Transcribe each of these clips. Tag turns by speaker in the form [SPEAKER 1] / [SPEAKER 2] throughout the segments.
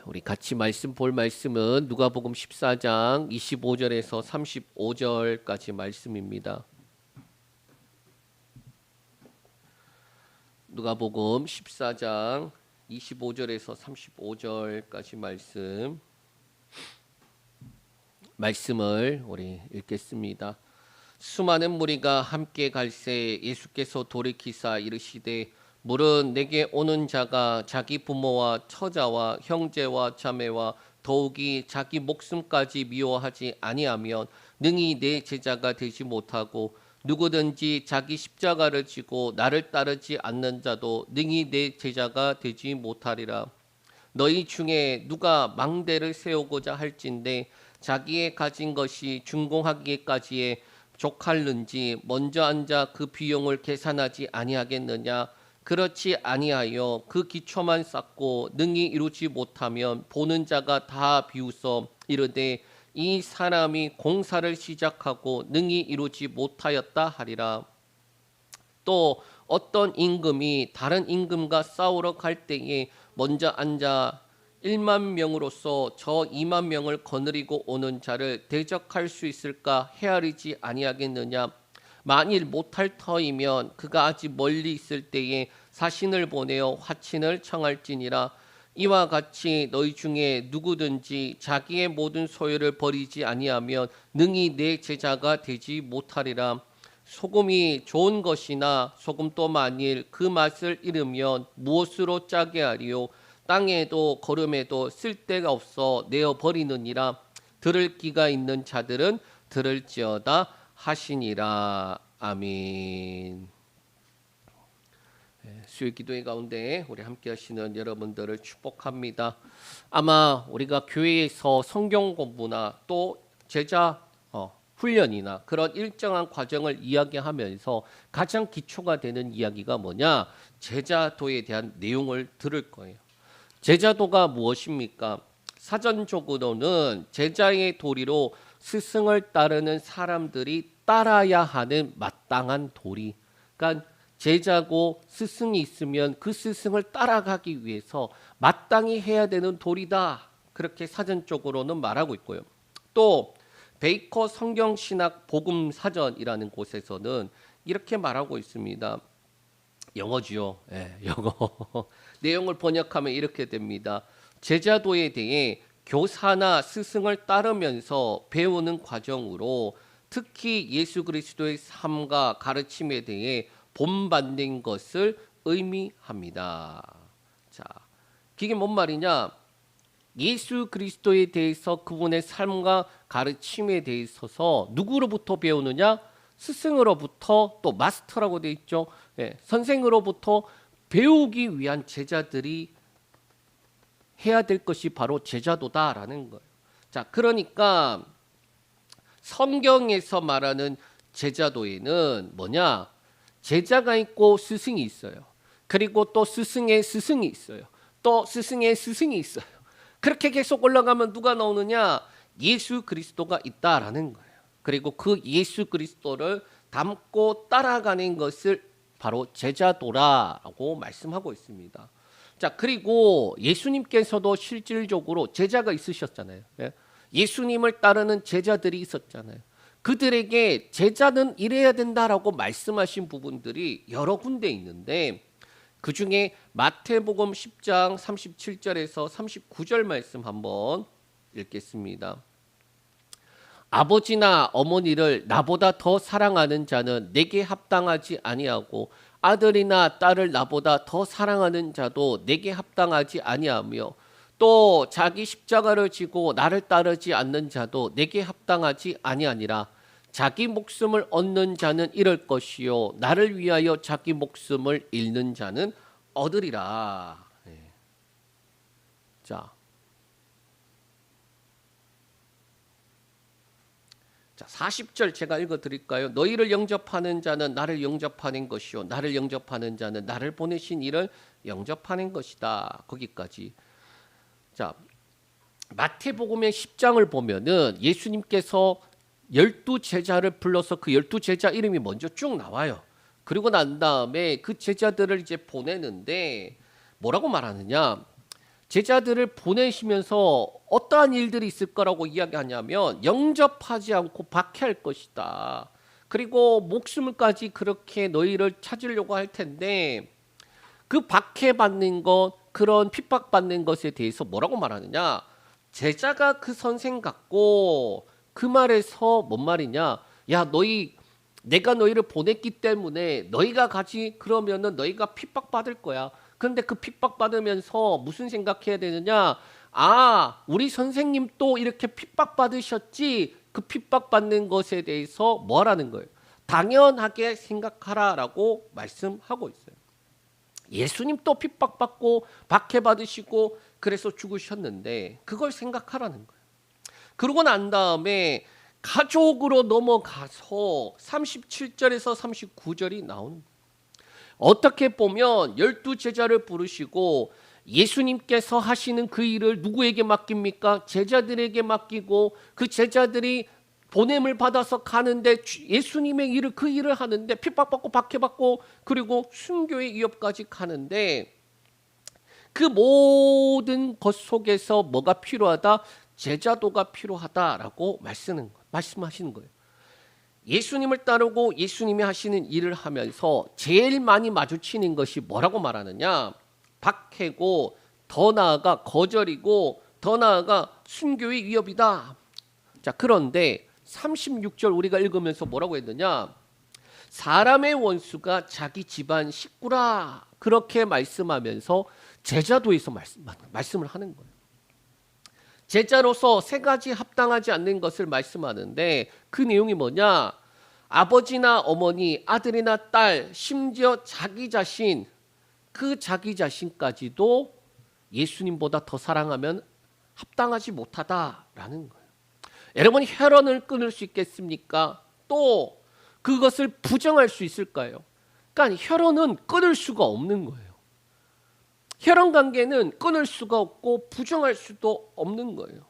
[SPEAKER 1] 우리 같이 볼 말씀은 누가복음 14장 25절에서 35절까지 말씀입니다. 누가복음 14장 25절에서 35절까지 말씀을 우리 읽겠습니다. 수많은 무리가 함께 갈새 예수께서 돌이키사 이르시되 물은 내게 오는 자가 자기 부모와 처자와 형제와 자매와 더욱이 자기 목숨까지 미워하지 아니하면 능히 내 제자가 되지 못하고 누구든지 자기 십자가를 지고 나를 따르지 않는 자도 능히 내 제자가 되지 못하리라. 너희 중에 누가 망대를 세우고자 할진대 자기의 가진 것이 준공하기까지에 족할는지 먼저 앉아 그 비용을 계산하지 아니하겠느냐. 그렇지 아니하여 그 기초만 쌓고 능히 이루지 못하면 보는 자가 다 비웃어 이르되 이 사람이 공사를 시작하고 능히 이루지 못하였다 하리라. 또 어떤 임금이 다른 임금과 싸우러 갈 때에 먼저 앉아 1만 명으로서 저 2만 명을 거느리고 오는 자를 대적할 수 있을까 헤아리지 아니하겠느냐. 만일 못할 터이면 그가 아직 멀리 있을 때에 사신을 보내어 화친을 청할지니라. 이와 같이 너희 중에 누구든지 자기의 모든 소유를 버리지 아니하면 능히 내 제자가 되지 못하리라. 소금이 좋은 것이나 소금도 만일 그 맛을 잃으면 무엇으로 짜게 하리요. 땅에도 거름에도 쓸데가 없어 내어 버리느니라. 들을 귀가 있는 자들은 들을지어다 하시니라. 아멘. 수요 기도회 가운데 우리 함께 하시는 여러분들을 축복합니다. 아마 우리가 교회에서 성경 공부나 또 제자 훈련이나 그런 일정한 과정을 이야기하면서 가장 기초가 되는 이야기가 뭐냐? 제자도에 대한 내용을 들을 거예요. 제자도가 무엇입니까? 사전적으로는 제자의 도리로 스승을 따르는 사람들이 따라야 하는 마땅한 도리. 그러니까 제자고 스승이 있으면 그 스승을 따라가기 위해서 마땅히 해야 되는 도리다. 그렇게 사전적으로는 말하고 있고요. 또 베이커 성경신학 복음사전이라는 곳에서는 이렇게 말하고 있습니다. 영어지요. 영어. 내용을 번역하면 이렇게 됩니다. 제자도에 대해 교사나 스승을 따르면서 배우는 과정으로 특히 예수 그리스도의 삶과 가르침에 대해 본받는 것을 의미합니다. 자, 그게 뭔 말이냐? 예수 그리스도에 대해서 그분의 삶과 가르침에 대해서 누구로부터 배우느냐? 스승으로부터, 또 마스터라고 되어 있죠. 선생으로부터 배우기 위한 제자들이 해야 될 것이 바로 제자도다라는 거예요. 자, 그러니까 성경에서 말하는 제자도에는 뭐냐? 제자가 있고 스승이 있어요. 그리고 또 스승의 스승이 있어요. 또 스승의 스승이 있어요. 그렇게 계속 올라가면 누가 나오느냐? 예수 그리스도가 있다라는 거예요. 그리고 그 예수 그리스도를 닮고 따라가는 것을 바로 제자도라고 말씀하고 있습니다. 자, 그리고 예수님께서도 실질적으로 제자가 있으셨잖아요. 예수님을 따르는 제자들이 있었잖아요. 그들에게 제자는 이래야 된다라고 말씀하신 부분들이 여러 군데 있는데 그 중에 마태복음 10장 37절에서 39절 말씀 한번 읽겠습니다. 아버지나 어머니를 나보다 더 사랑하는 자는 내게 합당하지 아니하고 아들이나 딸을 나보다 더 사랑하는 자도 내게 합당하지 아니하며 또 자기 십자가를 지고 나를 따르지 않는 자도 내게 합당하지 아니하니라. 자기 목숨을 얻는 자는 잃을 것이요 나를 위하여 자기 목숨을 잃는 자는 얻으리라. 자, 40절 제가 읽어드릴까요? 너희를 영접하는 자는 나를 영접하는 것이요 나를 영접하는 자는 나를 보내신 이를 영접하는 것이다. 거기까지. 자, 마태복음의 10장을 보면은 예수님께서 12제자를 불러서 그 12제자 이름이 먼저 쭉 나와요. 그리고 난 다음에 그 제자들을 이제 보내는데 뭐라고 말하느냐? 제자들을 보내시면서 어떠한 일들이 있을 거라고 이야기하냐면 영접하지 않고 박해할 것이다. 그리고 목숨을까지 그렇게 너희를 찾으려고 할 텐데 그 박해받는 것, 그런 핍박받는 것에 대해서 뭐라고 말하느냐? 제자가 그 선생 같고 그 말에서 뭔 말이냐? 야, 내가 너희를 보냈기 때문에 너희가 가지 그러면은 너희가 핍박받을 거야. 그런데 그 핍박받으면서 무슨 생각해야 되느냐? 아, 우리 선생님 또 이렇게 핍박받으셨지? 그 핍박받는 것에 대해서 뭐라는 거예요? 당연하게 생각하라라고 말씀하고 있어요. 예수님 또 핍박받고 박해받으시고 그래서 죽으셨는데 그걸 생각하라는 거예요. 그러고 난 다음에 가족으로 넘어가서 37절에서 39절이 나오는 거예요. 어떻게 보면 12제자를 부르시고 예수님께서 하시는 그 일을 누구에게 맡깁니까? 제자들에게 맡기고 그 제자들이 보냄을 받아서 가는데 예수님의 일을 그 일을 하는데 핍박받고 박해받고 그리고 순교의 위협까지 가는데 그 모든 것 속에서 뭐가 필요하다? 제자도가 필요하다라고 말씀하시는 거예요. 예수님을 따르고 예수님이 하시는 일을 하면서 제일 많이 마주치는 것이 뭐라고 말하느냐? 박해고 더 나아가 거절이고 더 나아가 순교의 위협이다. 자, 그런데 36절 우리가 읽으면서 뭐라고 했느냐? 사람의 원수가 자기 집안 식구라. 그렇게 말씀하면서 제자도에서 말씀을 하는 거예요. 제자로서 세 가지 합당하지 않는 것을 말씀하는데 그 내용이 뭐냐? 아버지나 어머니, 아들이나 딸, 심지어 자기 자신, 그 자기 자신까지도 예수님보다 더 사랑하면 합당하지 못하다라는 거예요. 여러분, 혈연을 끊을 수 있겠습니까? 또 그것을 부정할 수 있을까요? 그러니까 혈연은 끊을 수가 없는 거예요. 혈연 관계는 끊을 수가 없고 부정할 수도 없는 거예요.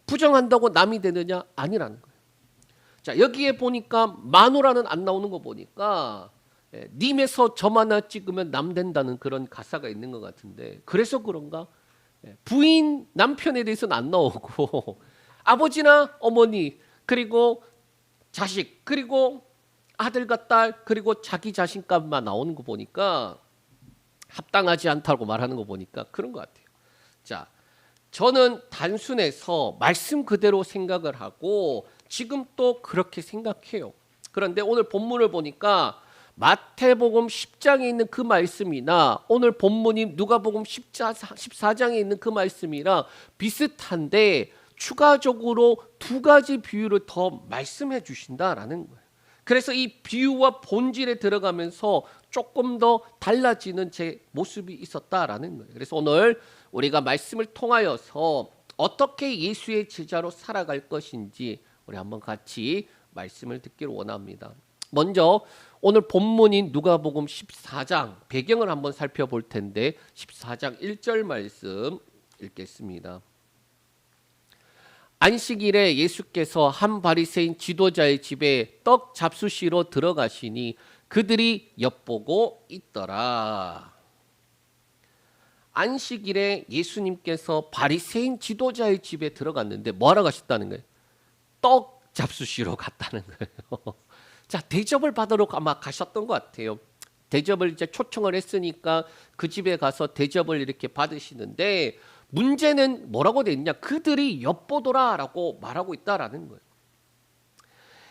[SPEAKER 1] 부정한다고 남이 되느냐? 아니라는 거예요. 자, 여기에 보니까 마누라는 안 나오는 거 보니까 님에서 점 하나 찍으면 남 된다는 그런 가사가 있는 것 같은데 그래서 그런가? 부인, 남편에 대해서는 안 나오고 아버지나 어머니 그리고 자식 그리고 아들과 딸 그리고 자기 자신감만 나오는 거 보니까 합당하지 않다고 말하는 거 보니까 그런 것 같아요. 자, 저는 단순해서 말씀 그대로 생각을 하고 지금 또 그렇게 생각해요. 그런데 오늘 본문을 보니까 마태복음 10장에 있는 그 말씀이나 오늘 본문인 누가복음 14장에 있는 그 말씀이랑 비슷한데 추가적으로 두 가지 비유를 더 말씀해 주신다라는 거예요. 그래서 이 비유와 본질에 들어가면서 조금 더 달라지는 제 모습이 있었다라는 거예요. 그래서 오늘 우리가 말씀을 통하여서 어떻게 예수의 제자로 살아갈 것인지 우리 한번 같이 말씀을 듣기를 원합니다. 먼저 오늘 본문인 누가복음 14장 배경을 한번 살펴볼 텐데 14장 1절 말씀 읽겠습니다. 안식일에 예수께서 한 바리새인 지도자의 집에 떡 잡수시러 들어가시니 그들이 엿보고 있더라. 안식일에 예수님께서 바리새인 지도자의 집에 들어갔는데 뭐하러 가셨다는 거예요? 떡 잡수시러 갔다는 거예요. 자, 대접을 받으러 아마 가셨던 것 같아요. 대접을 이제 초청을 했으니까 그 집에 가서 대접을 이렇게 받으시는데 문제는 뭐라고 돼 있냐? 그들이 엿보더라라고 말하고 있다라는 거예요.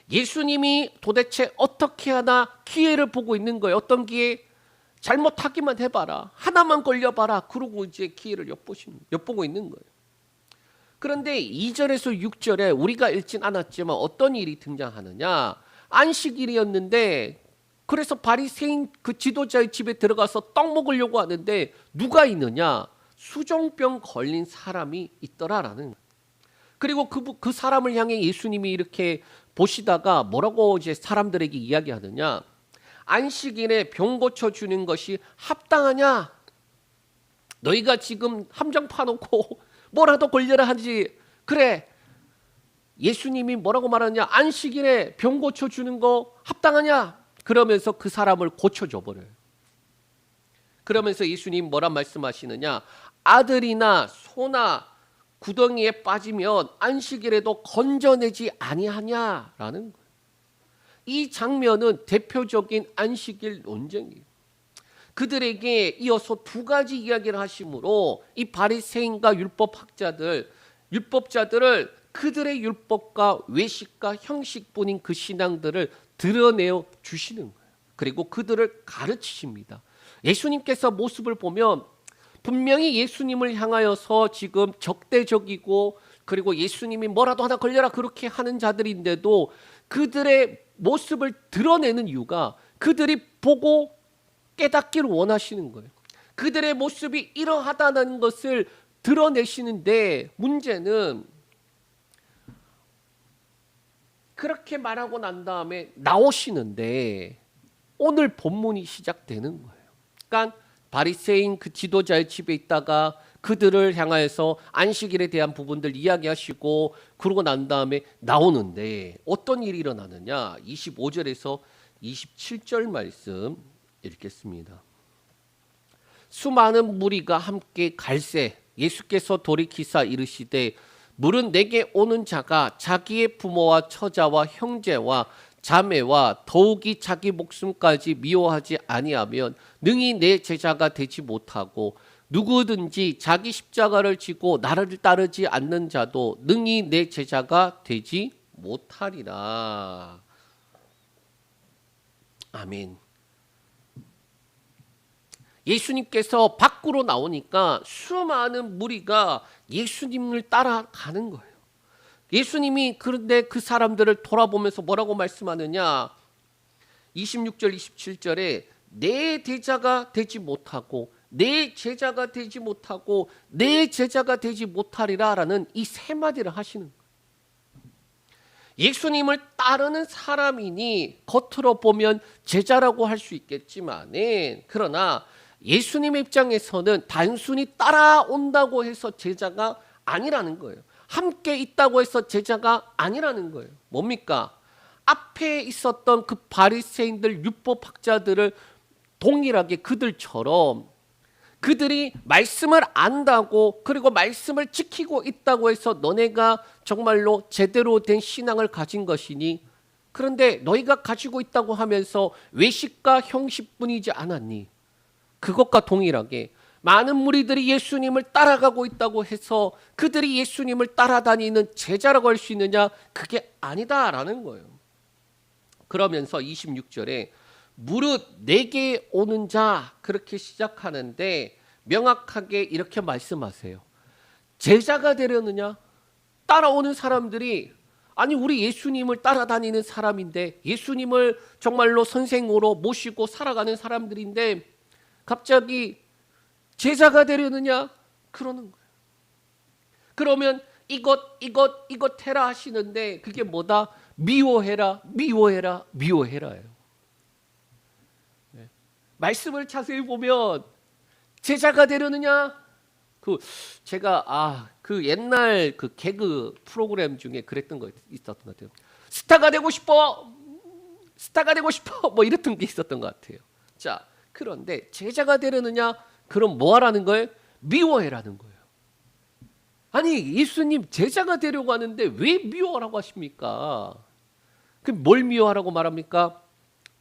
[SPEAKER 1] 예수님이 도대체 어떻게 하나 기회를 보고 있는 거예요. 어떤 기회? 잘못하기만 해봐라. 하나만 걸려봐라. 그러고 이제 기회를 엿보고 있는 거예요. 그런데 2절에서 6절에 우리가 읽진 않았지만 어떤 일이 등장하느냐? 안식일이었는데 그래서 바리새인 그 지도자의 집에 들어가서 떡 먹으려고 하는데 누가 있느냐? 수종병 걸린 사람이 있더라라는 거예요. 그리고 그 사람을 향해 예수님이 이렇게 보시다가 뭐라고 이제 사람들에게 이야기하느냐? 안식일에 병 고쳐주는 것이 합당하냐? 너희가 지금 함정 파놓고 뭐라도 걸려라 하지. 그래, 예수님이 뭐라고 말하느냐? 안식일에 병 고쳐주는 거 합당하냐? 그러면서 그 사람을 고쳐줘 버려요. 그러면서 예수님 뭐라 말씀하시느냐? 아들이나 소나 구덩이에 빠지면 안식일에도 건져내지 아니하냐라는 거예요. 이 장면은 대표적인 안식일 논쟁이에요. 그들에게 이어서 두 가지 이야기를 하시므로 이 바리새인과 율법자들을 그들의 율법과 외식과 형식뿐인 그 신앙들을 드러내어 주시는 거예요. 그리고 그들을 가르치십니다. 예수님께서 모습을 보면 분명히 예수님을 향하여서 지금 적대적이고, 그리고 예수님이 뭐라도 하나 걸려라 그렇게 하는 자들인데도 그들의 모습을 드러내는 이유가 그들이 보고 깨닫기를 원하시는 거예요. 그들의 모습이 이러하다는 것을 드러내시는데, 문제는 그렇게 말하고 난 다음에 나오시는데 오늘 본문이 시작되는 거예요. 그러니까 바리새인 그 지도자의 집에 있다가 그들을 향하여서 안식일에 대한 부분들 이야기하시고, 그러고 난 다음에 나오는데 어떤 일이 일어나느냐. 25절에서 27절 말씀 읽겠습니다. 수많은 무리가 함께 갈새 예수께서 돌이키사 이르시되 물은 내게 오는 자가 자기의 부모와 처자와 형제와 자매와 더욱이 자기 목숨까지 미워하지 아니하면 능히 내 제자가 되지 못하고, 누구든지 자기 십자가를 지고 나를 따르지 않는 자도 능히 내 제자가 되지 못하리라. 아멘. 예수님께서 밖으로 나오니까 수많은 무리가 예수님을 따라가는 거예요. 예수님이 그런데 그 사람들을 돌아보면서 뭐라고 말씀하느냐. 26절 27절에 내 제자가 되지 못하고 내 제자가 되지 못하고 내 제자가 되지 못하리라 라는 이 세 마디를 하시는 거예요. 예수님을 따르는 사람이니 겉으로 보면 제자라고 할 수 있겠지만은, 그러나 예수님의 입장에서는 단순히 따라온다고 해서 제자가 아니라는 거예요. 함께 있다고 해서 제자가 아니라는 거예요. 뭡니까? 앞에 있었던 그 바리새인들 율법학자들을 동일하게 그들처럼 그들이 말씀을 안다고, 그리고 말씀을 지키고 있다고 해서 너네가 정말로 제대로 된 신앙을 가진 것이니, 그런데 너희가 가지고 있다고 하면서 외식과 형식뿐이지 않았니? 그것과 동일하게 많은 무리들이 예수님을 따라가고 있다고 해서 그들이 예수님을 따라다니는 제자라고 할 수 있느냐? 그게 아니다라는 거예요. 그러면서 26절에 무릇 내게 오는 자, 그렇게 시작하는데 명확하게 이렇게 말씀하세요. 제자가 되려느냐? 따라오는 사람들이, 아니 우리 예수님을 따라다니는 사람인데, 예수님을 정말로 선생으로 모시고 살아가는 사람들인데 갑자기 제자가 되려느냐? 그러는 거예요. 그러면 이것 해라 하시는데 그게 뭐다? 미워해라, 미워해라, 미워해라예요. 네. 말씀을 자세히 보면 제자가 되려느냐? 제가 그 옛날 그 개그 프로그램 중에 그랬던 거 있었던 것 같아요. 스타가 되고 싶어, 스타가 되고 싶어, 뭐 이랬던 게 있었던 것 같아요. 자, 그런데 제자가 되려느냐? 그럼 뭐 하라는 거예요? 미워해라는 거예요. 아니 예수님 제자가 되려고 하는데 왜 미워하라고 하십니까? 그럼 뭘 미워하라고 말합니까?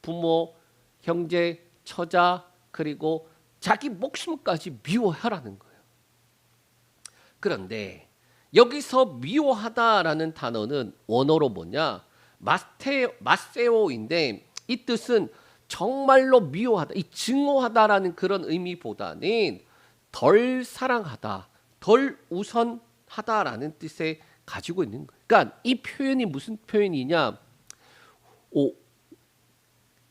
[SPEAKER 1] 부모, 형제, 처자, 그리고 자기 목숨까지 미워하라는 거예요. 그런데 여기서 미워하다라는 단어는 원어로 뭐냐? 마세오인데 이 뜻은 정말로 미워하다, 이 증오하다라는 그런 의미보다는 덜 사랑하다, 덜 우선하다라는 뜻에 가지고 있는 거예요. 그러니까 이 표현이 무슨 표현이냐?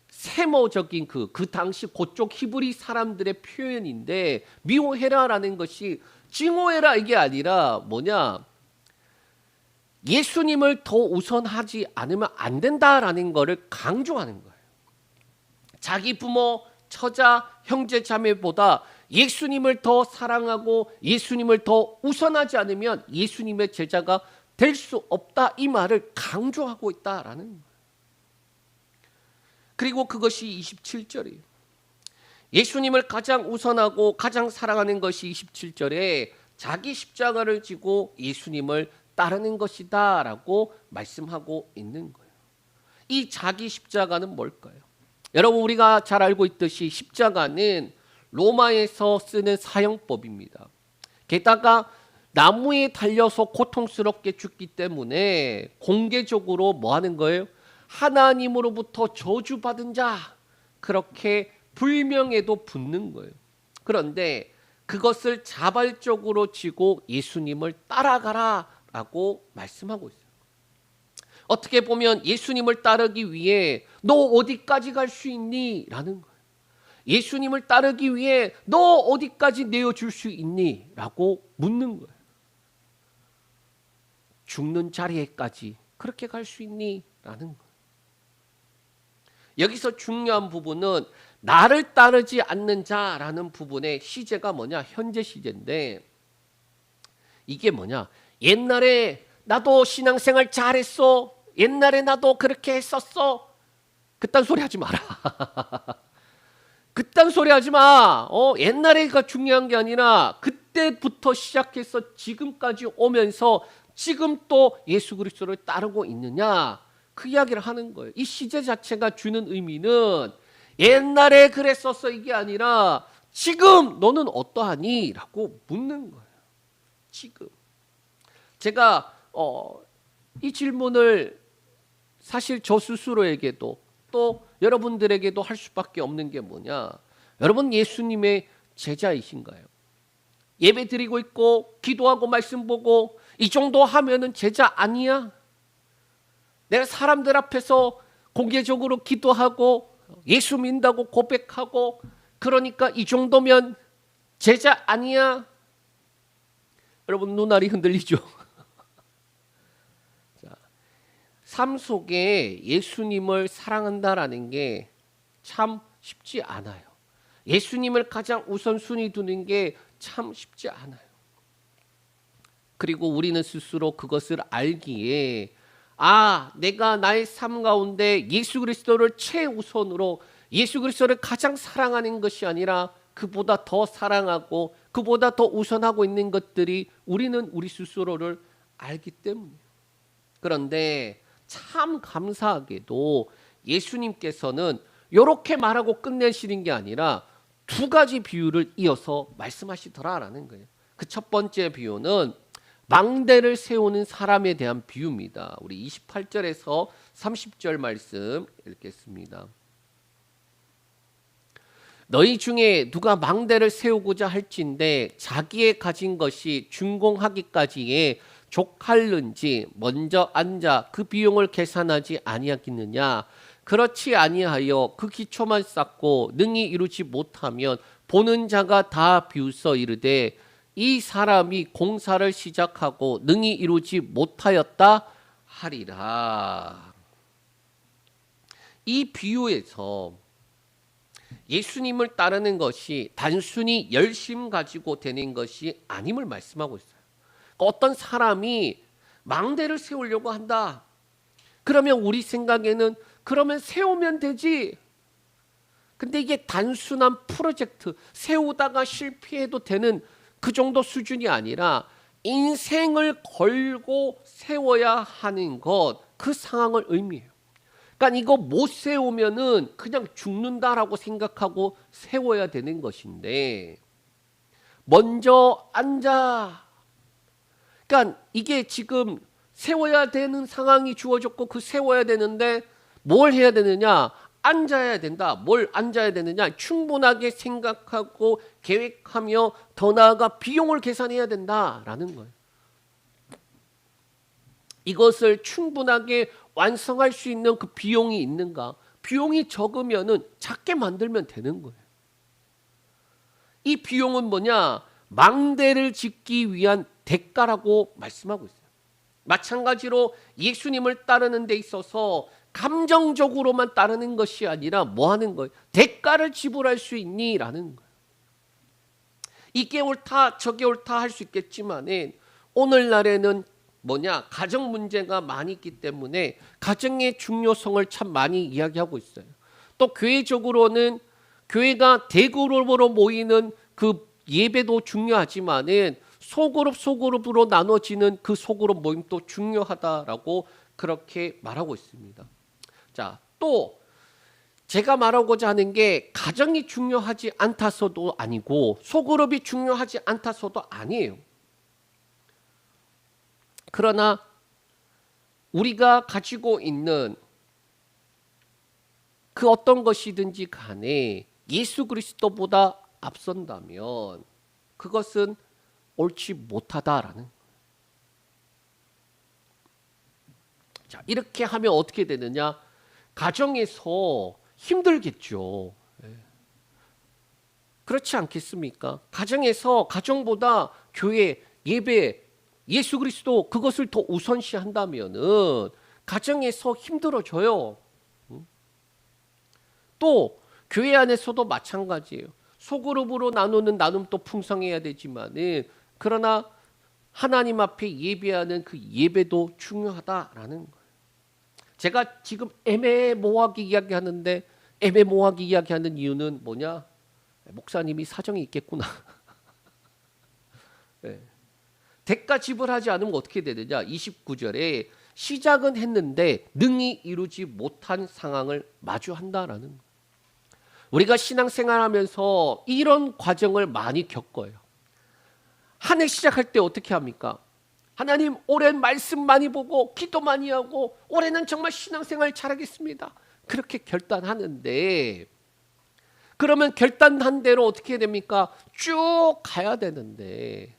[SPEAKER 1] 세모적인 그 당시 그쪽 히브리 사람들의 표현인데, 미워해라라는 것이 증오해라 이게 아니라 뭐냐? 예수님을 더 우선하지 않으면 안 된다라는 것을 강조하는 거예요. 자기 부모, 처자, 형제, 자매보다 예수님을 더 사랑하고 예수님을 더 우선하지 않으면 예수님의 제자가 될 수 없다, 이 말을 강조하고 있다라는 거예요. 그리고 그것이 27절이에요. 예수님을 가장 우선하고 가장 사랑하는 것이 27절에 자기 십자가를 지고 예수님을 따르는 것이다 라고 말씀하고 있는 거예요. 이 자기 십자가는 뭘까요? 여러분, 우리가 잘 알고 있듯이 십자가는 로마에서 쓰는 사형법입니다. 게다가 나무에 달려서 고통스럽게 죽기 때문에 공개적으로 뭐 하는 거예요? 하나님으로부터 저주받은 자, 그렇게 불명예도 붙는 거예요. 그런데 그것을 자발적으로 지고 예수님을 따라가라 라고 말씀하고 있어요. 어떻게 보면 예수님을 따르기 위해 너 어디까지 갈 수 있니? 라는 거예요. 예수님을 따르기 위해 너 어디까지 내어줄 수 있니? 라고 묻는 거예요. 죽는 자리에까지 그렇게 갈 수 있니? 라는 거예요. 여기서 중요한 부분은 나를 따르지 않는 자라는 부분의 시제가 뭐냐? 현재 시제인데, 이게 뭐냐? 옛날에 나도 신앙생활 잘했어. 옛날에 나도 그렇게 했었어. 그딴 소리 하지 마라. 그딴 소리 하지 마. 옛날에가 중요한 게 아니라 그때부터 시작해서 지금까지 오면서 지금 또 예수 그리스도를 따르고 있느냐, 그 이야기를 하는 거예요. 이 시제 자체가 주는 의미는 옛날에 그랬었어 이게 아니라 지금 너는 어떠하니? 라고 묻는 거예요. 지금. 제가 이 질문을 사실 저 스스로에게도 또 여러분들에게도 할 수밖에 없는 게 뭐냐? 여러분, 예수님의 제자이신가요? 예배 드리고 있고 기도하고 말씀 보고 이 정도 하면은 제자 아니야? 내가 사람들 앞에서 공개적으로 기도하고 예수 믿는다고 고백하고 그러니까 이 정도면 제자 아니야? 여러분, 눈알이 흔들리죠? 자, 삶 속에 예수님을 사랑한다라는 게 참 쉽지 않아요. 예수님을 가장 우선순위 두는 게 참 쉽지 않아요. 그리고 우리는 스스로 그것을 알기에 내가 나의 삶 가운데 예수 그리스도를 최우선으로, 예수 그리스도를 가장 사랑하는 것이 아니라 그보다 더 사랑하고 그보다 더 우선하고 있는 것들이 우리는 우리 스스로를 알기 때문이에요. 그런데 참 감사하게도 예수님께서는 이렇게 말하고 끝내시는 게 아니라 두 가지 비유를 이어서 말씀하시더라라는 거예요. 그 첫 번째 비유는 망대를 세우는 사람에 대한 비유입니다. 우리 28절에서 30절 말씀 읽겠습니다. 너희 중에 누가 망대를 세우고자 할진대 자기의 가진 것이 준공하기까지에 족할는지 먼저 앉아 그 비용을 계산하지 아니하겠느냐? 그렇지 아니하여 그 기초만 쌓고 능히 이루지 못하면 보는 자가 다 비웃어 이르되 이 사람이 공사를 시작하고 능히 이루지 못하였다 하리라. 이 비유에서 예수님을 따르는 것이 단순히 열심 가지고 되는 것이 아님을 말씀하고 있어요. 어떤 사람이 망대를 세우려고 한다. 그러면 우리 생각에는 그러면 세우면 되지. 근데 이게 단순한 프로젝트, 세우다가 실패해도 되는 그 정도 수준이 아니라 인생을 걸고 세워야 하는 것, 그 상황을 의미해요. 그러니까 이거 못 세우면은 그냥 죽는다라고 생각하고 세워야 되는 것인데 먼저 앉아. 그러니까 이게 지금 세워야 되는 상황이 주어졌고 그 세워야 되는데 뭘 해야 되느냐? 앉아야 된다. 뭘 앉아야 되느냐? 충분하게 생각하고 계획하며 더 나아가 비용을 계산해야 된다라는 거예요. 이것을 충분하게 완성할 수 있는 그 비용이 있는가? 비용이 적으면은 작게 만들면 되는 거예요. 이 비용은 뭐냐? 망대를 짓기 위한 대가라고 말씀하고 있어요. 마찬가지로 예수님을 따르는 데 있어서 감정적으로만 따르는 것이 아니라 뭐 하는 거예요? 대가를 지불할 수 있니? 라는 거예요. 이게 옳다 저게 옳다 할 수 있겠지만 오늘날에는 뭐냐? 가정 문제가 많이 있기 때문에 가정의 중요성을 참 많이 이야기하고 있어요. 또 교회적으로는 교회가 대그룹으로 모이는 그 예배도 중요하지만은 소그룹으로 나눠지는 그 소그룹 모임도 중요하다라고 그렇게 말하고 있습니다. 자, 또 제가 말하고자 하는 게 가정이 중요하지 않다서도 아니고 소그룹이 중요하지 않다서도 아니에요. 그러나 우리가 가지고 있는 그 어떤 것이든지 간에 예수 그리스도보다 앞선다면 그것은 옳지 못하다라는. 자, 이렇게 하면 어떻게 되느냐? 가정에서 힘들겠죠. 그렇지 않겠습니까? 가정에서 가정보다 교회, 예배, 예수 그리스도 그것을 더 우선시한다면은 가정에서 힘들어져요. 또 교회 안에서도 마찬가지예요. 소그룹으로 나누는 나눔도 풍성해야 되지만은 그러나 하나님 앞에 예배하는 그 예배도 중요하다라는 거예요. 제가 지금 애매모호하게 이야기하는데 애매모호하게 이야기하는 이유는 뭐냐? 목사님이 사정이 있겠구나. 네. 대가 지불하지 않으면 어떻게 되느냐? 29절에 시작은 했는데 능히 이루지 못한 상황을 마주한다라는 거예요. 우리가 신앙생활하면서 이런 과정을 많이 겪어요. 한 해 시작할 때 어떻게 합니까? 하나님, 올해 말씀 많이 보고 기도 많이 하고 올해는 정말 신앙생활 잘하겠습니다. 그렇게 결단하는데 그러면 결단한 대로 어떻게 됩니까? 쭉 가야 되는데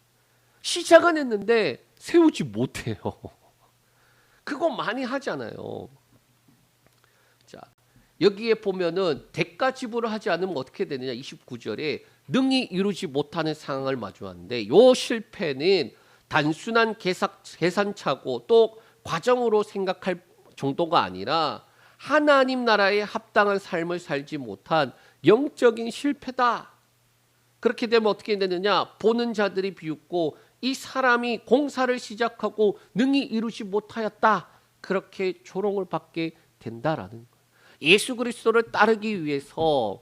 [SPEAKER 1] 시작은 했는데 세우지 못해요. 그거 많이 하잖아요. 자, 여기에 보면은 대가 지불을 하지 않으면 어떻게 되느냐? 29절에 능히 이루지 못하는 상황을 마주하는데 요 실패는 단순한 계산차고 또 과정으로 생각할 정도가 아니라 하나님 나라에 합당한 삶을 살지 못한 영적인 실패다. 그렇게 되면 어떻게 되느냐? 보는 자들이 비웃고 이 사람이 공사를 시작하고 능히 이루지 못하였다. 그렇게 조롱을 받게 된다라는 거예요. 예수 그리스도를 따르기 위해서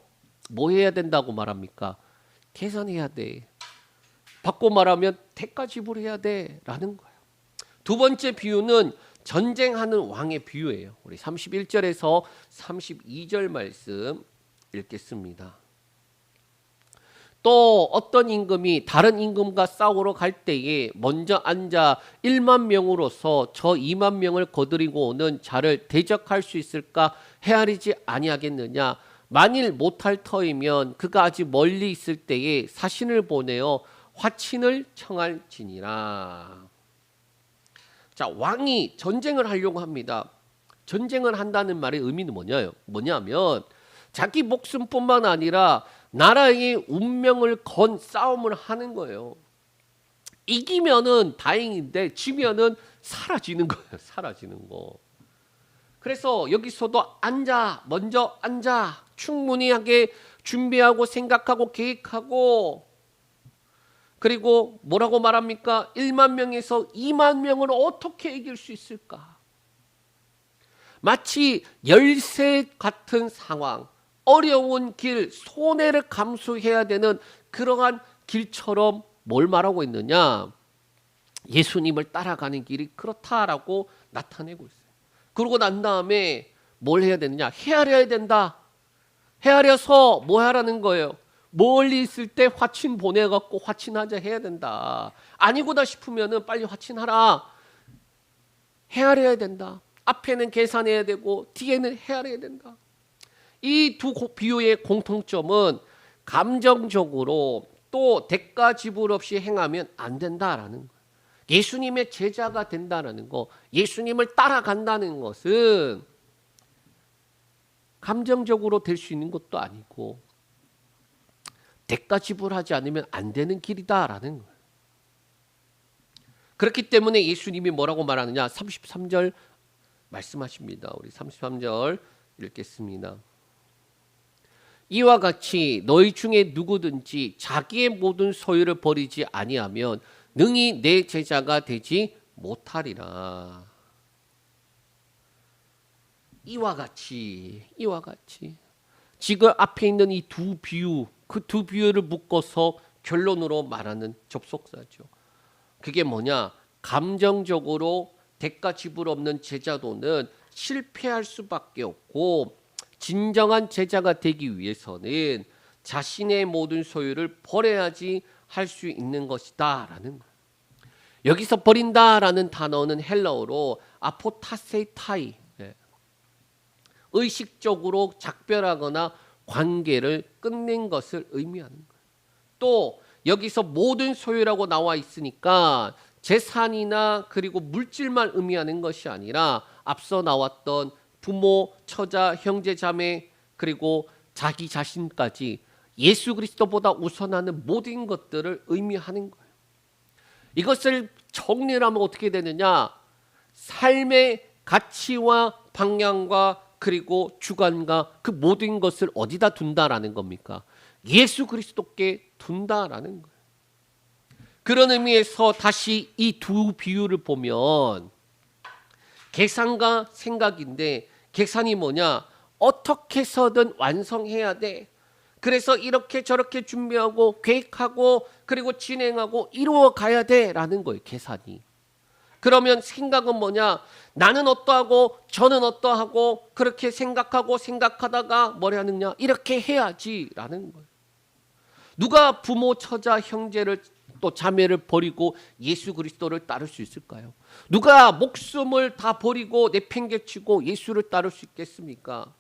[SPEAKER 1] 뭐 해야 된다고 말합니까? 계산해야 돼. 바꿔 말하면 대가 지불해야 돼라는 거예요. 두 번째 비유는 전쟁하는 왕의 비유예요. 우리 31절에서 32절 말씀 읽겠습니다. 또 어떤 임금이 다른 임금과 싸우러 갈 때에 먼저 앉아 1만 명으로서 저 2만 명을 거느리고 오는 자를 대적할 수 있을까 헤아리지 아니하겠느냐. 만일 못할 터이면 그가 아직 멀리 있을 때에 사신을 보내어 화친을 청할지니라. 자, 왕이 전쟁을 하려고 합니다. 전쟁을 한다는 말의 의미는 뭐냐면 자기 목숨뿐만 아니라 나라의 운명을 건 싸움을 하는 거예요. 이기면은 다행인데 지면은 사라지는 거예요. 사라지는 거. 그래서 여기서도 먼저 앉아. 충분히 하게 준비하고 생각하고 계획하고 그리고 뭐라고 말합니까? 1만 명에서 2만 명을 어떻게 이길 수 있을까? 마치 열쇠 같은 상황, 어려운 길, 손해를 감수해야 되는 그러한 길처럼 뭘 말하고 있느냐? 예수님을 따라가는 길이 그렇다라고 나타내고 있어요. 그러고 난 다음에 뭘 해야 되느냐? 헤아려야 된다. 헤아려서 뭐 하라는 거예요? 멀리 있을 때 화친 보내갖고 화친하자 해야 된다. 아니구나 싶으면은 빨리 화친하라. 헤아려야 된다. 앞에는 계산해야 되고 뒤에는 헤아려야 된다. 이 두 비유의 공통점은 감정적으로 또 대가 지불 없이 행하면 안 된다라는 거예요. 예수님의 제자가 된다라는 거, 예수님을 따라간다는 것은 감정적으로 될 수 있는 것도 아니고 대가 지불하지 않으면 안 되는 길이다라는 거예요. 그렇기 때문에 예수님이 뭐라고 말하느냐? 33절 말씀하십니다. 우리 33절 읽겠습니다. 이와 같이 너희 중에 누구든지 자기의 모든 소유를 버리지 아니하면 능히 내 제자가 되지 못하리라. 이와 같이 지금 앞에 있는 이 두 비유, 그 두 비유를 묶어서 결론으로 말하는 접속사죠. 그게 뭐냐? 감정적으로 대가 지불 없는 제자도는 실패할 수밖에 없고, 진정한 제자가 되기 위해서는 자신의 모든 소유를 버려야지 할 수 있는 것이다 라는 거예요. 여기서 버린다라는 단어는 헬라어로 아포타세타이, 의식적으로 작별하거나 관계를 끝낸 것을 의미하는 거예요. 또 여기서 모든 소유라고 나와 있으니까 재산이나 그리고 물질만 의미하는 것이 아니라 앞서 나왔던 부모, 처자, 형제, 자매, 그리고 자기 자신까지 예수 그리스도보다 우선하는 모든 것들을 의미하는 거예요. 이것을 정리를 하면 어떻게 되느냐? 삶의 가치와 방향과 그리고 주관과 그 모든 것을 어디다 둔다라는 겁니까? 예수 그리스도께 둔다라는 거예요. 그런 의미에서 다시 이 두 비유를 보면 계산과 생각인데, 계산이 뭐냐? 어떻게 해서든 완성해야 돼. 그래서 이렇게 저렇게 준비하고 계획하고 그리고 진행하고 이루어 가야 돼라는 거예요, 계산이. 그러면 생각은 뭐냐? 나는 어떠하고 저는 어떠하고 그렇게 생각하고 생각하다가 뭘 하느냐? 이렇게 해야지라는 거예요. 누가 부모, 처자, 형제를 또 자매를 버리고 예수 그리스도를 따를 수 있을까요? 누가 목숨을 다 버리고 내팽개치고 예수를 따를 수 있겠습니까?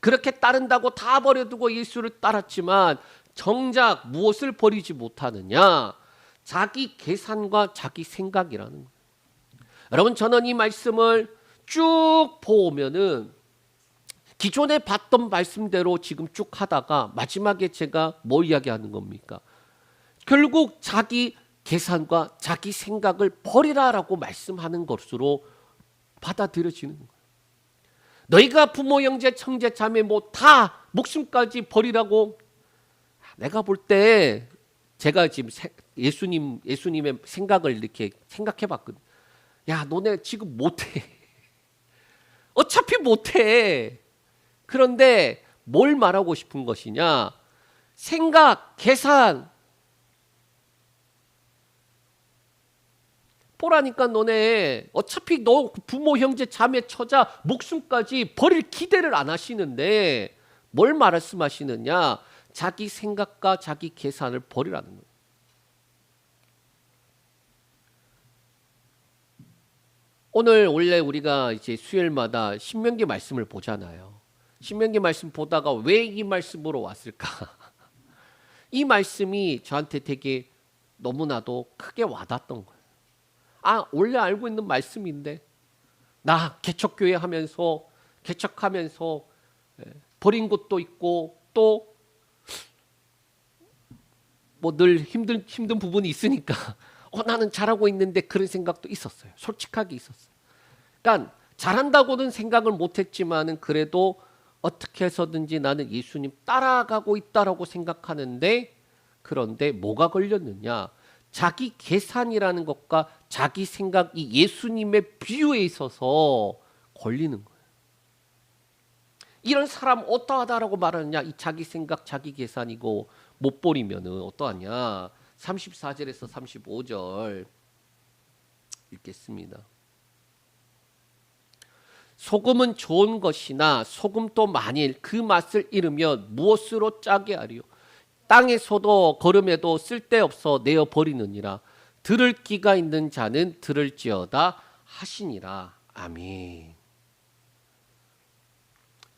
[SPEAKER 1] 그렇게 따른다고 다 버려두고 예수를 따랐지만 정작 무엇을 버리지 못하느냐? 자기 계산과 자기 생각이라는 거예요. 여러분, 저는 이 말씀을 쭉 보면은 기존에 봤던 말씀대로 지금 쭉 하다가 마지막에 제가 뭐 이야기하는 겁니까? 결국 자기 계산과 자기 생각을 버리라라고 말씀하는 것으로 받아들여지는 거예요. 너희가 부모, 형제, 형제, 자매 뭐 다 목숨까지 버리라고. 내가 볼 때 제가 지금 예수님의 생각을 이렇게 생각해 봤거든. 야, 너네 지금 못해. 어차피 못해. 그런데 뭘 말하고 싶은 것이냐? 생각, 계산. 보라니까 너네 어차피 너 부모, 형제, 자매, 처자, 목숨까지 버릴 기대를 안 하시는데 뭘 말씀하시느냐? 자기 생각과 자기 계산을 버리라는 거예요. 오늘 원래 우리가 이제 수요일마다 신명기 말씀을 보잖아요. 신명기 말씀 보다가 왜 이 말씀으로 왔을까? 이 말씀이 저한테 되게 너무나도 크게 와닿았던 거예요. 아, 원래 알고 있는 말씀인데 나 개척교회 하면서 개척하면서 버린 것도 있고 또 뭐 늘 힘든 부분이 있으니까 나는 잘하고 있는데 그런 생각도 있었어요. 솔직하게 있었어요. 그러니까 잘한다고는 생각을 못했지만은 그래도 어떻게 해서든지 나는 예수님 따라가고 있다라고 생각하는데, 그런데 뭐가 걸렸느냐? 자기 계산이라는 것과 자기 생각이 예수님의 비유에 있어서 걸리는 거예요. 이런 사람 어떠하다라고 말하느냐? 이 자기 생각, 자기 계산이고 못 버리면은 어떠하냐? 34절에서 35절 읽겠습니다. 소금은 좋은 것이나 소금도 만일 그 맛을 잃으면 무엇으로 짜게 하리요? 땅에서도 거름에도 쓸데없어 내어 버리느니라. 들을 귀가 있는 자는 들을지어다 하시니라. 아멘.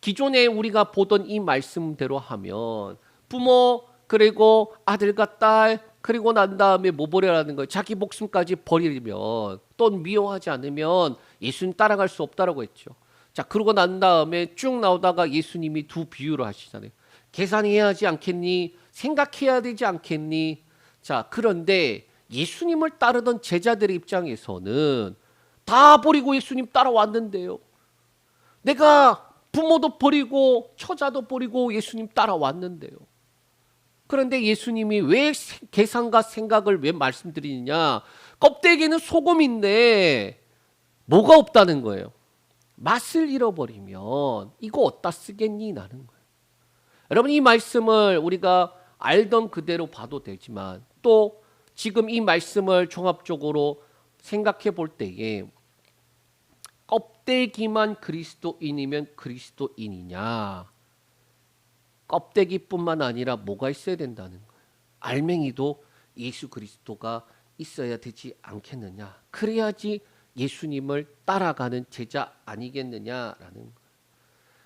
[SPEAKER 1] 기존에 우리가 보던 이 말씀대로 하면 부모 그리고 아들과 딸 그리고 난 다음에 뭐 버려라는 거예요? 자기 목숨까지 버리면 또 미워하지 않으면 예수님 따라갈 수 없다라고 했죠. 자, 그러고 난 다음에 쭉 나오다가 예수님이 두 비유를 하시잖아요. 계산해야 하지 않겠니? 생각해야 되지 않겠니? 자, 그런데 예수님을 따르던 제자들의 입장에서는 다 버리고 예수님 따라왔는데요. 내가 부모도 버리고 처자도 버리고 예수님 따라왔는데요. 그런데 예수님이 왜 계산과 생각을 왜 말씀드리느냐? 껍데기는 소금인데 뭐가 없다는 거예요? 맛을 잃어버리면 이거 어디다 쓰겠니? 나는 거예요. 여러분, 이 말씀을 우리가 알던 그대로 봐도 되지만 또 지금 이 말씀을 종합적으로 생각해 볼 때에 껍데기만 그리스도인이면 그리스도인이냐? 껍데기뿐만 아니라 뭐가 있어야 된다는 거예요. 알맹이도 예수 그리스도가 있어야 되지 않겠느냐? 그래야지 예수님을 따라가는 제자 아니겠느냐라는 거예요.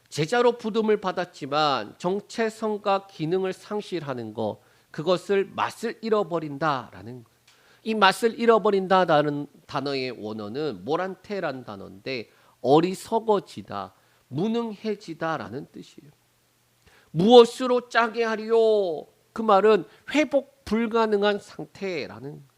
[SPEAKER 1] 제자로 부름을 받았지만 정체성과 기능을 상실하는 것, 그것을 맛을 잃어버린다라는 거예요. 이 맛을 잃어버린다라는 단어의 원어는 모란테라는 단어인데 어리석어지다, 무능해지다라는 뜻이에요. 무엇으로 짜게 하리요? 그 말은 회복 불가능한 상태라는 거예요.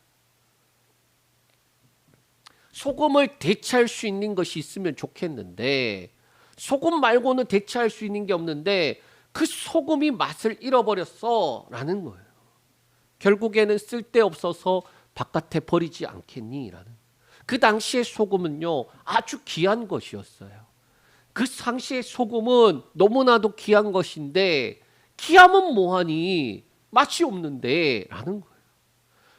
[SPEAKER 1] 소금을 대체할 수 있는 것이 있으면 좋겠는데 소금 말고는 대체할 수 있는 게 없는데 그 소금이 맛을 잃어버렸어 라는 거예요. 결국에는 쓸데없어서 바깥에 버리지 않겠니? 라는. 그 당시의 소금은요 아주 귀한 것이었어요. 그 당시의 소금은 너무나도 귀한 것인데 귀하면 뭐하니? 맛이 없는데 라는 거예요.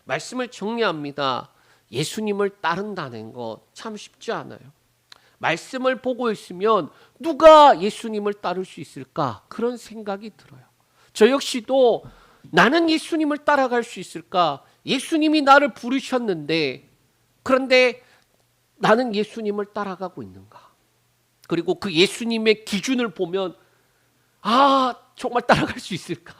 [SPEAKER 1] 말씀을 정리합니다. 예수님을 따른다는 거 참 쉽지 않아요. 말씀을 보고 있으면 누가 예수님을 따를 수 있을까? 그런 생각이 들어요. 저 역시도 나는 예수님을 따라갈 수 있을까? 예수님이 나를 부르셨는데 그런데 나는 예수님을 따라가고 있는가? 그리고 그 예수님의 기준을 보면 정말 따라갈 수 있을까?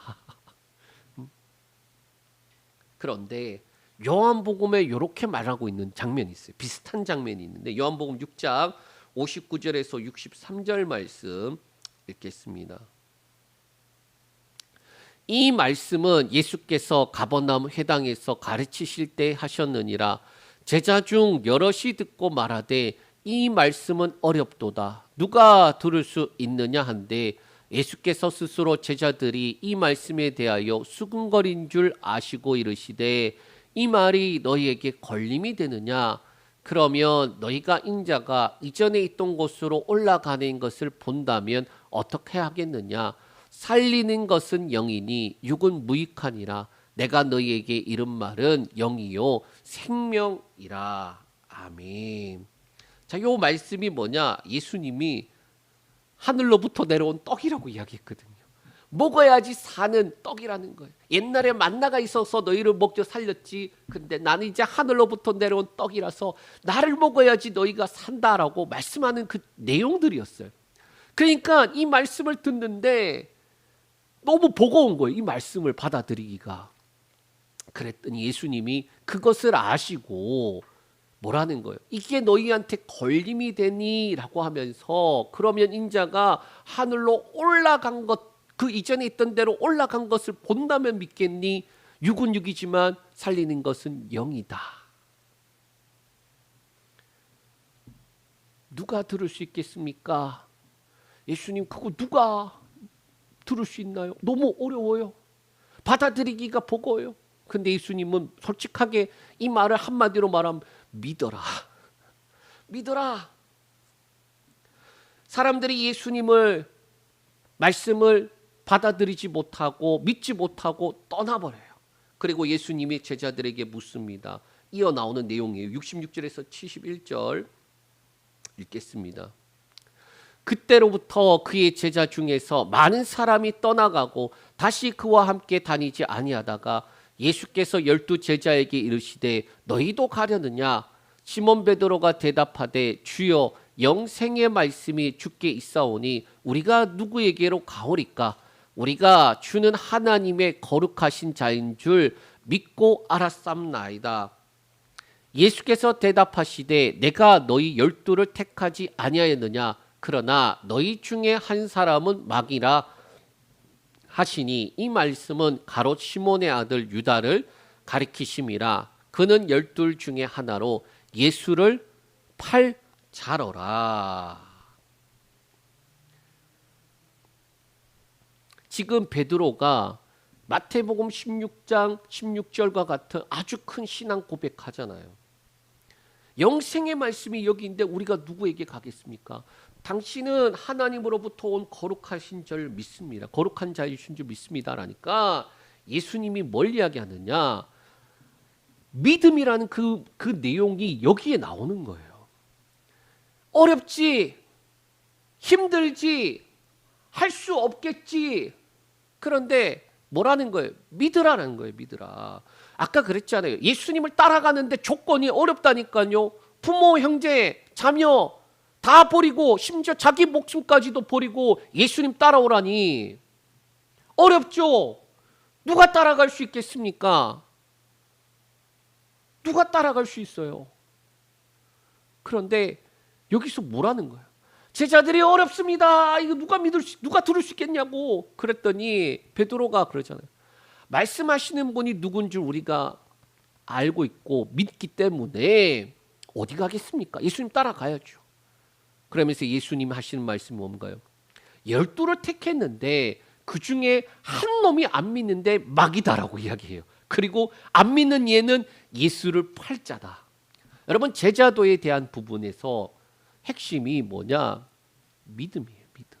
[SPEAKER 1] 그런데 요한복음에 이렇게 말하고 있는 장면이 있어요. 비슷한 장면이 있는데 요한복음 6장 59절에서 63절 말씀 읽겠습니다. 이 말씀은 예수께서 가버나움 회당에서 가르치실 때 하셨느니라. 제자 중 여럿이 듣고 말하되 이 말씀은 어렵도다. 누가 들을 수 있느냐 한데 예수께서 스스로 제자들이 이 말씀에 대하여 수근거린 줄 아시고 이르시되 이 말이 너희에게 걸림이 되느냐? 그러면 너희가 인자가 이전에 있던 곳으로 올라가는 것을 본다면 어떻게 하겠느냐? 살리는 것은 영이니 육은 무익하니라. 내가 너희에게 이른 말은 영이요 생명이라. 아멘. 자, 요 말씀이 뭐냐? 예수님이 하늘로부터 내려온 떡이라고 이야기했거든요. 먹어야지 사는 떡이라는 거예요. 옛날에 만나가 있어서 너희를 먹여 살렸지. 근데 나는 이제 하늘로부터 내려온 떡이라서 나를 먹어야지 너희가 산다라고 말씀하는 그 내용들이었어요. 그러니까 이 말씀을 듣는데 너무 버거운 거예요. 이 말씀을 받아들이기가. 그랬더니 예수님이 그것을 아시고 뭐라는 거예요? 이게 너희한테 걸림이 되니? 라고 하면서 그러면 인자가 하늘로 올라간 것, 그 이전에 있던 대로 올라간 것을 본다면 믿겠니? 육은 육이지만 살리는 것은 영이다. 누가 들을 수 있겠습니까? 예수님, 그거 누가 들을 수 있나요? 너무 어려워요. 받아들이기가 버거워요. 근데 예수님은 솔직하게 이 말을 한마디로 말하면 믿어라. 믿어라. 사람들이 예수님을 말씀을 받아들이지 못하고 믿지 못하고 떠나버려요. 그리고 예수님이 제자들에게 묻습니다. 이어 나오는 내용이에요. 66절에서 71절 읽겠습니다. 그때로부터 그의 제자 중에서 많은 사람이 떠나가고 다시 그와 함께 다니지 아니하다가 예수께서 12 제자에게 이르시되 너희도 가려느냐? 시몬 베드로가 대답하되 주여 영생의 말씀이 주께 있사오니 우리가 누구에게로 가오리까? 우리가 주는 하나님의 거룩하신 자인 줄 믿고 알았삼나이다. 예수께서 대답하시되 내가 너희 12를 택하지 아니하였느냐? 그러나 너희 중에 한 사람은 마귀라 하시니 이 말씀은 가롯 시몬의 아들 유다를 가리키심이라. 그는 12 중에 하나로 예수를 팔 자러라. 지금 베드로가 마태복음 16장 16절과 같은 아주 큰 신앙 고백하잖아요. 영생의 말씀이 여기 있는데 우리가 누구에게 가겠습니까? 당신은 하나님으로부터 온 거룩하신 줄 믿습니다. 거룩한 자이신 줄 믿습니다라니까 예수님이 뭘 이야기하느냐? 믿음이라는 그 내용이 여기에 나오는 거예요. 어렵지, 힘들지, 할 수 없겠지. 그런데 뭐라는 거예요? 믿으라는 거예요. 믿으라. 아까 그랬잖아요. 예수님을 따라가는데 조건이 어렵다니까요. 부모, 형제, 자녀 다 버리고 심지어 자기 목숨까지도 버리고 예수님 따라오라니 어렵죠. 누가 따라갈 수 있겠습니까? 누가 따라갈 수 있어요? 그런데 여기서 뭐라는 거예요? 제자들이 어렵습니다. 이거 누가 들을 수 있겠냐고 그랬더니 베드로가 그러잖아요. 말씀하시는 분이 누군 줄 우리가 알고 있고 믿기 때문에 어디 가겠습니까? 예수님 따라가야죠. 그러면서 예수님 하시는 말씀이 뭔가요? 12를 택했는데 그 중에 한 놈이 안 믿는데 마귀다라고 이야기해요. 그리고 안 믿는 얘는 예수를 팔 자다. 여러분 제자도에 대한 부분에서 핵심이 뭐냐? 믿음이에요. 믿음.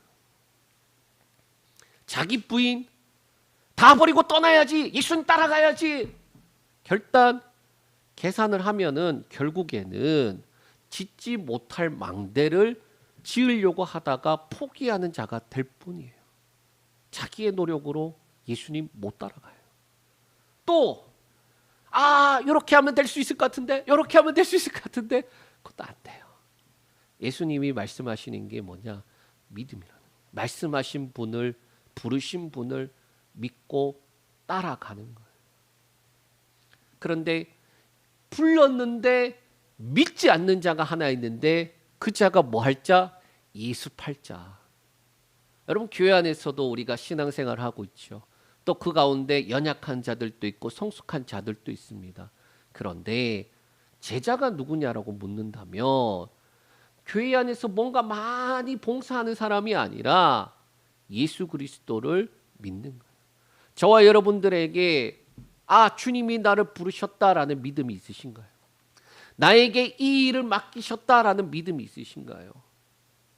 [SPEAKER 1] 자기 부인 다 버리고 떠나야지. 예수님 따라가야지. 결단 계산을 하면은 결국에는 짓지 못할 망대를 지으려고 하다가 포기하는 자가 될 뿐이에요. 자기의 노력으로 예수님 못 따라가요. 또 이렇게 하면 될 수 있을 것 같은데, 이렇게 하면 될 수 있을 것 같은데, 그것도 안 돼요. 예수님이 말씀하시는 게 뭐냐? 믿음이라는 거예요. 말씀하신 분을, 부르신 분을 믿고 따라가는 거예요. 그런데 불렀는데 믿지 않는 자가 하나 있는데 그 자가 뭐 할 자? 예수 팔 자. 여러분 교회 안에서도 우리가 신앙생활을 하고 있죠. 또 그 가운데 연약한 자들도 있고 성숙한 자들도 있습니다. 그런데 제자가 누구냐라고 묻는다면 교회 안에서 뭔가 많이 봉사하는 사람이 아니라 예수 그리스도를 믿는 거예요. 저와 여러분들에게 주님이 나를 부르셨다라는 믿음이 있으신가요? 나에게 이 일을 맡기셨다라는 믿음이 있으신가요?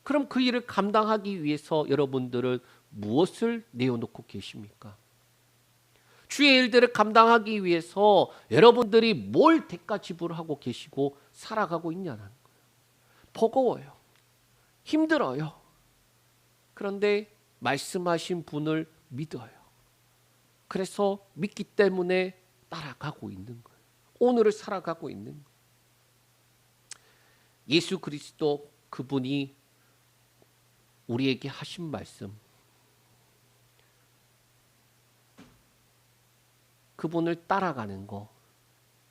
[SPEAKER 1] 그럼 그 일을 감당하기 위해서 여러분들은 무엇을 내어놓고 계십니까? 주의 일들을 감당하기 위해서 여러분들이 뭘 대가 지불하고 계시고 살아가고 있냐는 거예요. 버거워요. 힘들어요. 그런데 말씀하신 분을 믿어요. 그래서 믿기 때문에 따라가고 있는 거예요. 오늘을 살아가고 있는 거예요. 예수 그리스도 그분이 우리에게 하신 말씀, 그분을 따라가는 거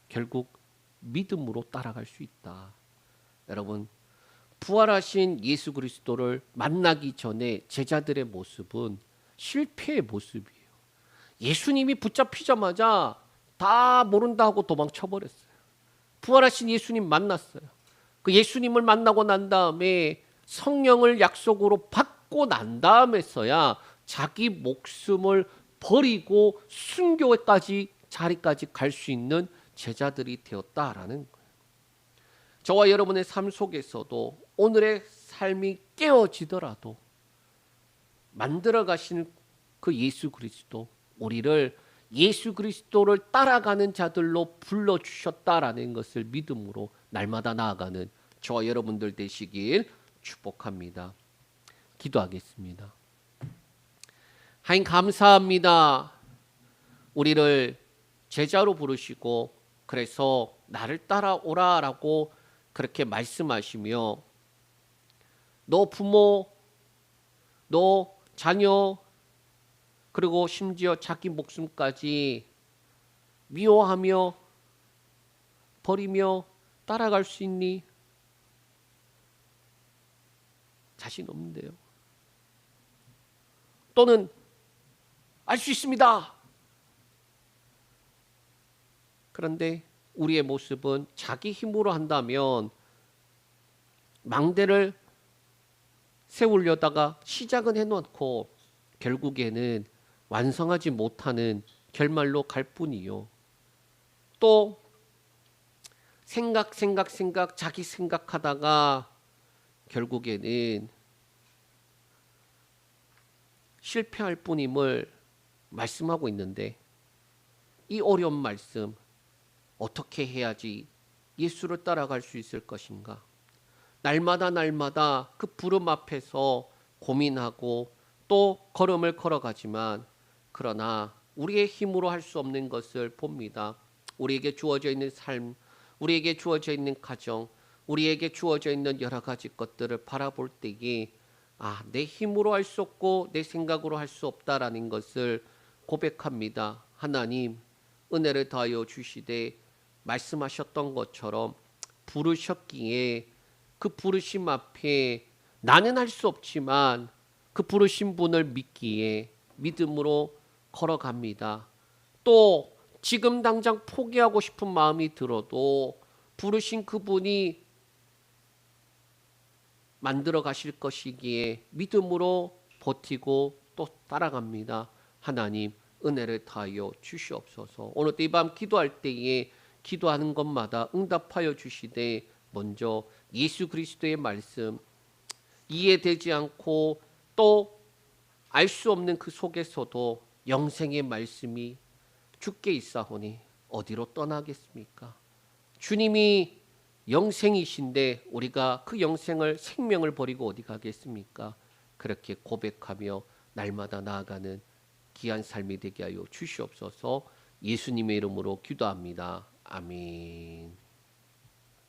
[SPEAKER 1] 결국 믿음으로 따라갈 수 있다. 여러분 부활하신 예수 그리스도를 만나기 전에 제자들의 모습은 실패의 모습이에요. 예수님이 붙잡히자마자 다 모른다 하고 도망쳐버렸어요. 부활하신 예수님 만났어요. 그 예수님을 만나고 난 다음에 성령을 약속으로 받고 난 다음에서야 자기 목숨을 버리고 순교까지 자리까지 갈 수 있는 제자들이 되었다라는 거예요. 저와 여러분의 삶 속에서도 오늘의 삶이 깨어지더라도 만들어 가시는 그 예수 그리스도, 우리를 예수 그리스도를 따라가는 자들로 불러주셨다라는 것을 믿음으로 날마다 나아가는 저와 여러분들 되시길 축복합니다. 기도하겠습니다. 하나님 감사합니다. 우리를 제자로 부르시고 그래서 나를 따라오라라고 그렇게 말씀하시며 너 부모, 너 자녀, 그리고 심지어 자기 목숨까지 미워하며 버리며 따라갈 수 있니? 자신 없는데요. 또는 알 수 있습니다. 그런데 우리의 모습은 자기 힘으로 한다면 망대를 세우려다가 시작은 해놓고 결국에는 완성하지 못하는 결말로 갈 뿐이요. 또 생각 자기 생각하다가 결국에는 실패할 뿐임을 말씀하고 있는데, 이 어려운 말씀 어떻게 해야지 예수를 따라갈 수 있을 것인가? 날마다 그 부름 앞에서 고민하고 또 걸음을 걸어가지만, 그러나 우리의 힘으로 할 수 없는 것을 봅니다. 우리에게 주어져 있는 삶, 우리에게 주어져 있는 가정, 우리에게 주어져 있는 여러 가지 것들을 바라볼 때에 내 힘으로 할 수 없고 내 생각으로 할 수 없다라는 것을 고백합니다. 하나님 은혜를 더하여 주시되 말씀하셨던 것처럼 부르셨기에 그 부르심 앞에 나는 할 수 없지만 그 부르신 분을 믿기에 믿음으로 걸어갑니다. 또 지금 당장 포기하고 싶은 마음이 들어도 부르신 그분이 만들어 가실 것이기에 믿음으로 버티고 또 따라갑니다. 하나님 은혜를 다하여 주시옵소서. 오늘 이 밤 기도할 때에 기도하는 것마다 응답하여 주시되, 먼저 예수 그리스도의 말씀 이해되지 않고 또 알 수 없는 그 속에서도 영생의 말씀이 주께 있사오니 어디로 떠나겠습니까? 주님이 영생이신데 우리가 그 영생을, 생명을 버리고 어디 가겠습니까? 그렇게 고백하며 날마다 나아가는 귀한 삶이 되게 하여 주시옵소서. 예수님의 이름으로 기도합니다. 아멘.